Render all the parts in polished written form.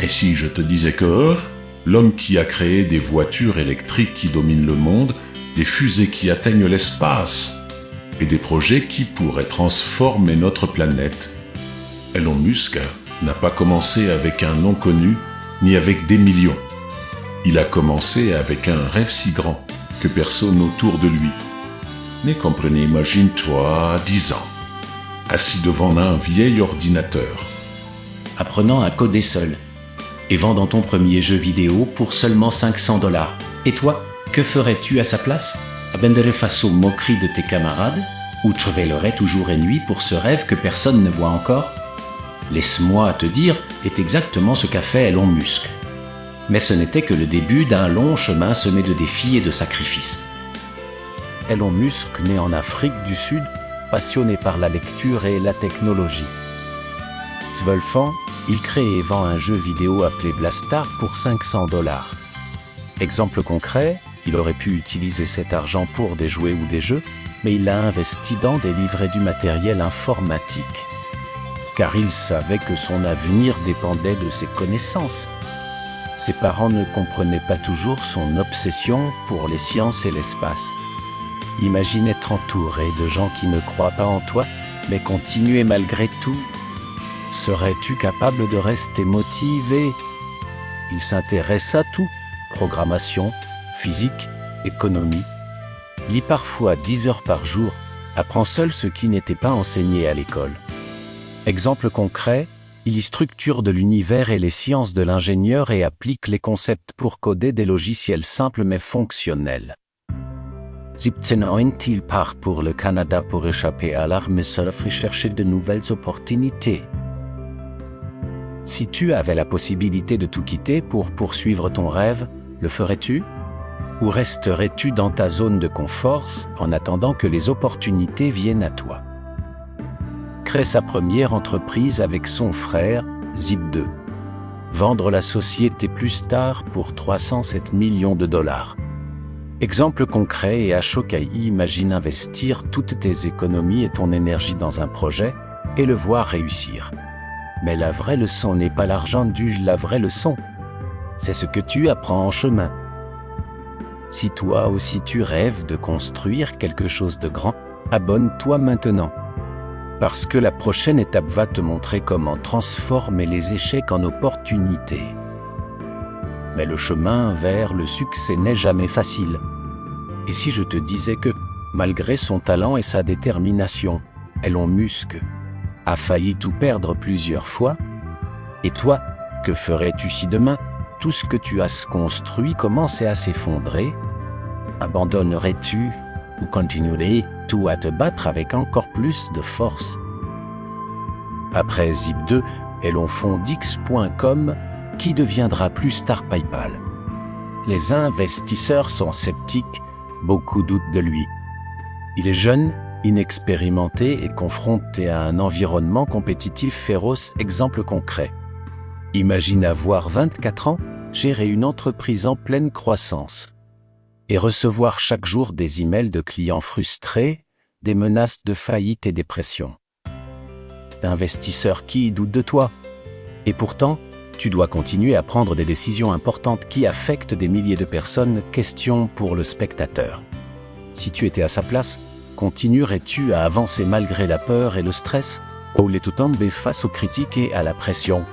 Et si je te disais que l'homme qui a créé des voitures électriques qui dominent le monde, des fusées qui atteignent l'espace, et des projets qui pourraient transformer notre planète. Elon Musk n'a pas commencé avec un nom connu, ni avec des millions. Il a commencé avec un rêve si grand que personne autour de lui ne comprenait. Imagine-toi, 10 ans, assis devant un vieil ordinateur, apprenant à coder seul, et vendant ton premier jeu vidéo pour seulement $500. Et toi, que ferais-tu à sa place? Abandonnerais face aux moqueries de tes camarades? Ou travaillerais toujours et nuit pour ce rêve que personne ne voit encore? Laisse-moi te dire, est exactement ce qu'a fait Elon Musk. Mais ce n'était que le début d'un long chemin semé de défis et de sacrifices. Elon Musk naît en Afrique du Sud, passionné par la lecture et la technologie. 12 ans, il crée et vend un jeu vidéo appelé Blastar pour $500. Exemple concret, il aurait pu utiliser cet argent pour des jouets ou des jeux, mais il l'a investi dans des livres et du matériel informatique. Car il savait que son avenir dépendait de ses connaissances. Ses parents ne comprenaient pas toujours son obsession pour les sciences et l'espace. Imagine être entouré de gens qui ne croient pas en toi, mais continuer malgré tout. Serais-tu capable de rester motivé? Il s'intéresse à tout, programmation, physique, économie. Lit parfois 10 heures par jour, apprend seul ce qui n'était pas enseigné à l'école. Exemple concret, il y structure de l'univers et les sciences de l'ingénieur et applique les concepts pour coder des logiciels simples mais fonctionnels. 17 ans, il part pour le Canada pour échapper à l'armée sauf rechercher de nouvelles opportunités. Si tu avais la possibilité de tout quitter pour poursuivre ton rêve, le ferais-tu? Ou resterais-tu dans ta zone de confort en attendant que les opportunités viennent à toi? Crée sa première entreprise avec son frère, Zip2. Vendre la société plus tard pour $307 millions. Exemple concret et à Shokai, imagine investir toutes tes économies et ton énergie dans un projet et le voir réussir. Mais la vraie leçon n'est pas l'argent la vraie leçon. C'est ce que tu apprends en chemin. Si toi aussi tu rêves de construire quelque chose de grand, abonne-toi maintenant. Parce que la prochaine étape va te montrer comment transformer les échecs en opportunités. Mais le chemin vers le succès n'est jamais facile. Et si je te disais que, malgré son talent et sa détermination, Elon Musk a failli tout perdre plusieurs fois? Et toi, que ferais-tu si demain, tout ce que tu as construit commençait à s'effondrer? Abandonnerais-tu ou continuerais-tu à te battre avec encore plus de force? Après Zip2, Elon fonde X.com, qui deviendra plus tard PayPal. Les investisseurs sont sceptiques, beaucoup doutent de lui. Il est jeune, inexpérimenté et confronté à un environnement compétitif féroce. Exemple concret. Imagine avoir 24 ans, gérer une entreprise en pleine croissance et recevoir chaque jour des emails de clients frustrés, des menaces de faillite et des pressions. D'investisseurs qui doutent de toi. Et pourtant, tu dois continuer à prendre des décisions importantes qui affectent des milliers de personnes. Question pour le spectateur. Si tu étais à sa place, continuerais-tu à avancer malgré la peur et le stress, ou les tout tomber face aux critiques et à la pression?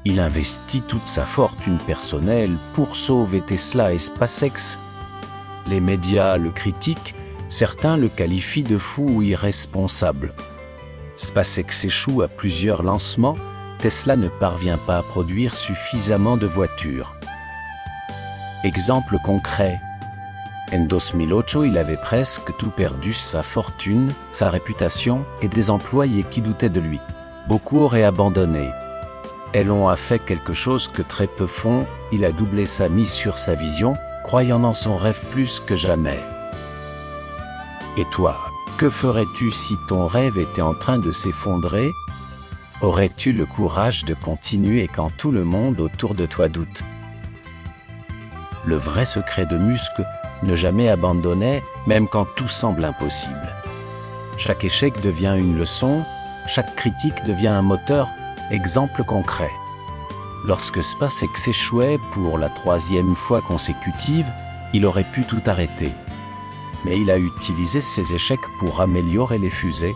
Il investit toute sa fortune personnelle pour sauver Tesla et SpaceX. Les médias le critiquent, certains le qualifient de fou ou irresponsable. SpaceX échoue à plusieurs lancements, Tesla ne parvient pas à produire suffisamment de voitures. Exemple concret. En 2008, il avait presque tout perdu, sa fortune, sa réputation et des employés qui doutaient de lui. Beaucoup auraient abandonné. Elon a fait quelque chose que très peu font, il a doublé sa mise sur sa vision, croyant dans son rêve plus que jamais. Et toi, que ferais-tu si ton rêve était en train de s'effondrer? Aurais-tu le courage de continuer quand tout le monde autour de toi doute? Le vrai secret de Musk, ne jamais abandonner, même quand tout semble impossible. Chaque échec devient une leçon, chaque critique devient un moteur. Exemple concret. Lorsque SpaceX échouait pour la 3e fois consécutive, il aurait pu tout arrêter. Mais il a utilisé ses échecs pour améliorer les fusées.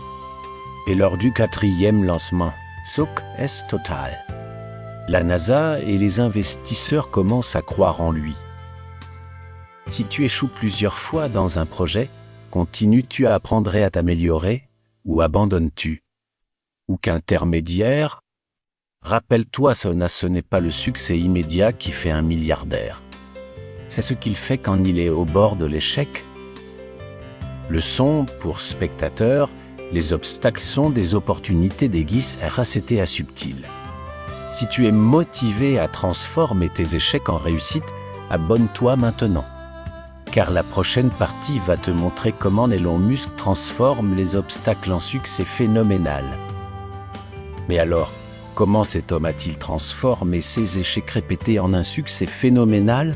Et lors du 4e lancement, success total, la NASA et les investisseurs commencent à croire en lui. Si tu échoues plusieurs fois dans un projet, continues-tu à apprendre et à t'améliorer, ou abandonnes-tu? Ou qu'intermédiaire? Rappelle-toi, ce n'est pas le succès immédiat qui fait un milliardaire. C'est ce qu'il fait quand il est au bord de l'échec. Leçon pour spectateurs, les obstacles sont des opportunités déguisées RACTA subtiles. Si tu es motivé à transformer tes échecs en réussite, abonne-toi maintenant. Car la prochaine partie va te montrer comment Elon Musk transforme les obstacles en succès phénoménal. Mais alors, comment cet homme a-t-il transformé ses échecs répétés en un succès phénoménal?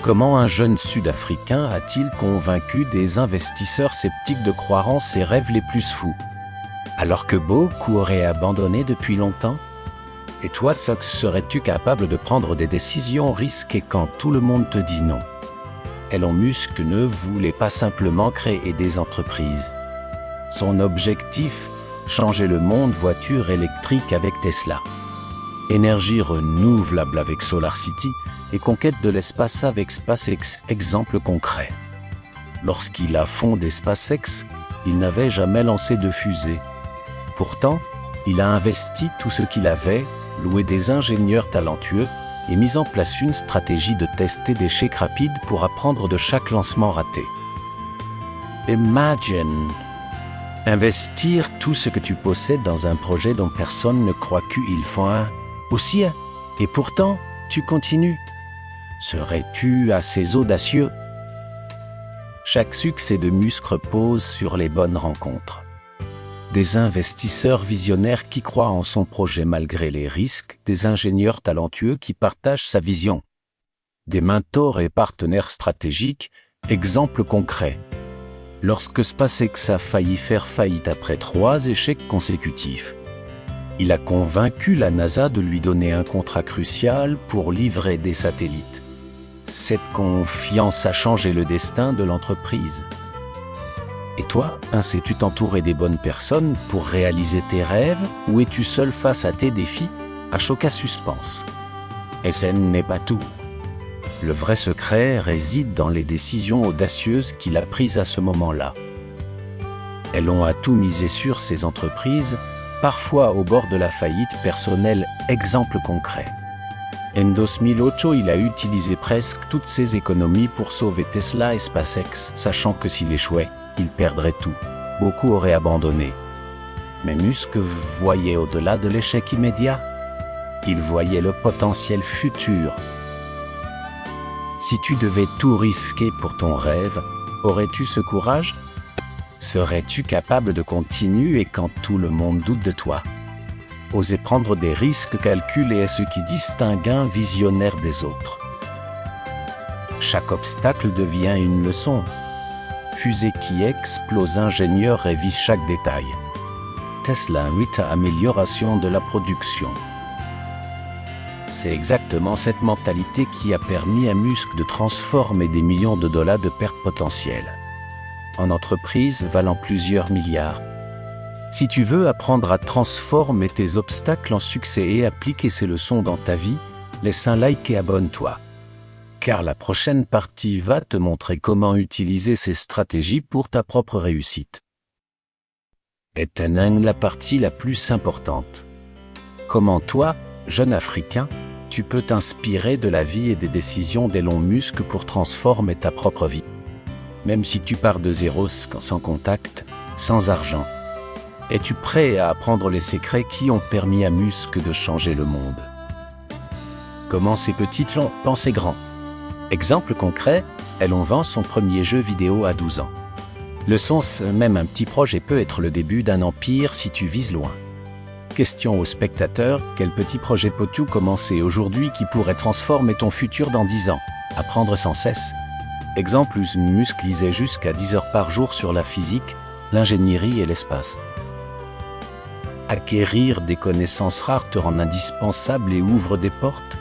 Comment un jeune Sud-Africain a-t-il convaincu des investisseurs sceptiques de croire en ses rêves les plus fous, alors que beaucoup auraient abandonné depuis longtemps? Et toi, Sox, serais-tu capable de prendre des décisions risquées quand tout le monde te dit non? Elon Musk ne voulait pas simplement créer des entreprises. Son objectif, changer le monde voiture électrique avec Tesla, énergie renouvelable avec SolarCity et conquête de l'espace avec SpaceX. Exemple concret. Lorsqu'il a fondé SpaceX, il n'avait jamais lancé de fusée. Pourtant, il a investi tout ce qu'il avait, loué des ingénieurs talentueux et mis en place une stratégie de tester d'échecs rapides pour apprendre de chaque lancement raté. Imagine investir tout ce que tu possèdes dans un projet dont personne ne croit qu'il faut un aussi, et pourtant, tu continues. Serais-tu assez audacieux? Chaque succès de Musk repose sur les bonnes rencontres. Des investisseurs visionnaires qui croient en son projet malgré les risques, des ingénieurs talentueux qui partagent sa vision, des mentors et partenaires stratégiques. Exemple concret. Lorsque SpaceX a failli faire faillite après 3 échecs consécutifs, il a convaincu la NASA de lui donner un contrat crucial pour livrer des satellites. Cette confiance a changé le destin de l'entreprise. Et toi, sais-tu t'entourer des bonnes personnes pour réaliser tes rêves, ou es-tu seul face à tes défis? À choc à suspense. Et ce n'est pas tout. Le vrai secret réside dans les décisions audacieuses qu'il a prises à ce moment-là. Elon a tout misé sur ses entreprises, parfois au bord de la faillite personnelle. Exemple concret. En 2008, il a utilisé presque toutes ses économies pour sauver Tesla et SpaceX, sachant que s'il échouait, il perdrait tout. Beaucoup auraient abandonné. Mais Musk voyait au-delà de l'échec immédiat. Il voyait le potentiel futur. Si tu devais tout risquer pour ton rêve, aurais-tu ce courage? Serais-tu capable de continuer quand tout le monde doute de toi? Oser prendre des risques calculés est ce qui distingue un visionnaire des autres. Chaque obstacle devient une leçon. Fusée qui explose, ingénieur révise chaque détail. Tesla invite à amélioration de la production. C'est exactement cette mentalité qui a permis à Musk de transformer des millions de dollars de pertes potentielles en entreprises valant plusieurs milliards. Si tu veux apprendre à transformer tes obstacles en succès et appliquer ces leçons dans ta vie, laisse un like et abonne-toi. Car la prochaine partie va te montrer comment utiliser ces stratégies pour ta propre réussite. Est la partie la plus importante. Comment toi, jeune Africain, tu peux t'inspirer de la vie et des décisions d'Elon Musk pour transformer ta propre vie. Même si tu pars de zéro, sans contact, sans argent. Es-tu prêt à apprendre les secrets qui ont permis à Musk de changer le monde? Commencez petit, pensez grand. Exemple concret, Elon vend son premier jeu vidéo à 12 ans. Leçon, même un petit projet peut être le début d'un empire si tu vises loin. Question aux spectateurs, quel petit projet peux-tu commencer aujourd'hui qui pourrait transformer ton futur dans 10 ans? Apprendre sans cesse. Exemple, Musk lisait jusqu'à 10 heures par jour sur la physique, l'ingénierie et l'espace. Acquérir des connaissances rares te rend indispensable et ouvre des portes.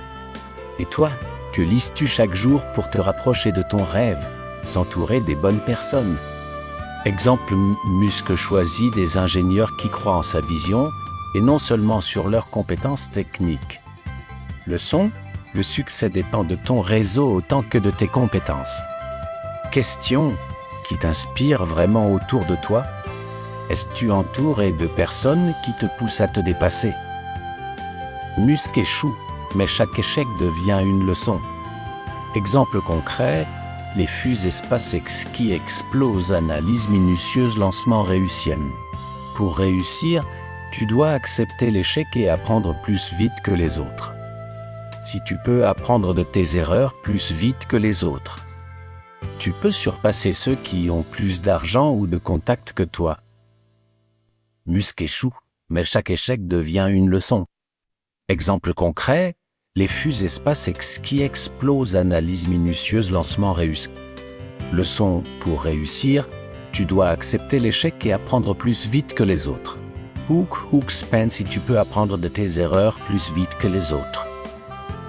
Et toi, que lises-tu chaque jour pour te rapprocher de ton rêve, s'entourer des bonnes personnes? Exemple, Musk choisit des ingénieurs qui croient en sa vision et non seulement sur leurs compétences techniques. Leçon: le succès dépend de ton réseau autant que de tes compétences. Question: qui t'inspire vraiment autour de toi? Es-tu entouré de personnes qui te poussent à te dépasser? Musk échoue, mais chaque échec devient une leçon. Exemple concret: les fusées SpaceX qui explosent, analyse minutieuse, lancement réussissent. Pour réussir, tu dois accepter l'échec et apprendre plus vite que les autres. Si tu peux apprendre de tes erreurs plus vite que les autres, tu peux surpasser ceux qui ont plus d'argent ou de contacts que toi. Musk échoue, mais chaque échec devient une leçon. Exemple concret: les fusées SpaceX qui explosent, analyse minutieuse, lancement réussi. Leçon: pour réussir, tu dois accepter l'échec et apprendre plus vite que les autres. Hook Span: si tu peux apprendre de tes erreurs plus vite que les autres,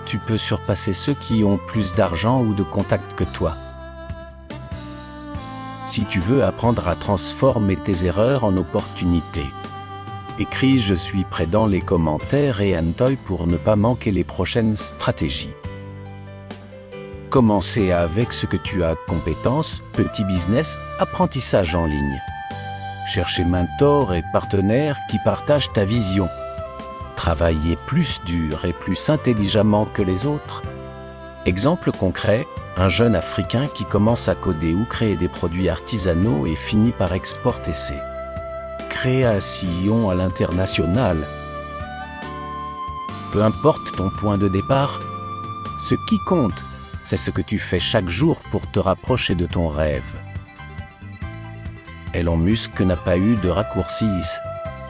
tu peux surpasser ceux qui ont plus d'argent ou de contacts que toi. Si tu veux apprendre à transformer tes erreurs en opportunités, écris « Je suis prêt » dans les commentaires et annote pour ne pas manquer les prochaines stratégies. Commencez avec ce que tu as compétences, petit business, apprentissage en ligne. Cherchez mentors et partenaires qui partagent ta vision. Travaillez plus dur et plus intelligemment que les autres. Exemple concret: un jeune Africain qui commence à coder ou créer des produits artisanaux et finit par exporter ses créations à l'international. Peu importe ton point de départ, ce qui compte, c'est ce que tu fais chaque jour pour te rapprocher de ton rêve. Elon Musk n'a pas eu de raccourcis.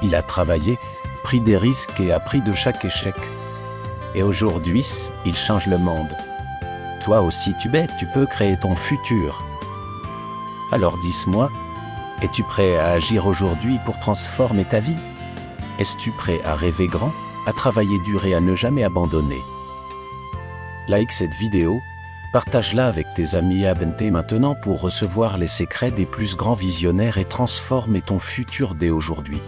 Il a travaillé, pris des risques et appris de chaque échec. Et aujourd'hui, il change le monde. Toi aussi tu peux créer ton futur. Alors dis-moi, es-tu prêt à agir aujourd'hui pour transformer ta vie? Es-tu prêt à rêver grand, à travailler dur et à ne jamais abandonner? Like cette vidéo, partage-la avec tes amis, abonne-toi maintenant pour recevoir les secrets des plus grands visionnaires et transformer ton futur dès aujourd'hui.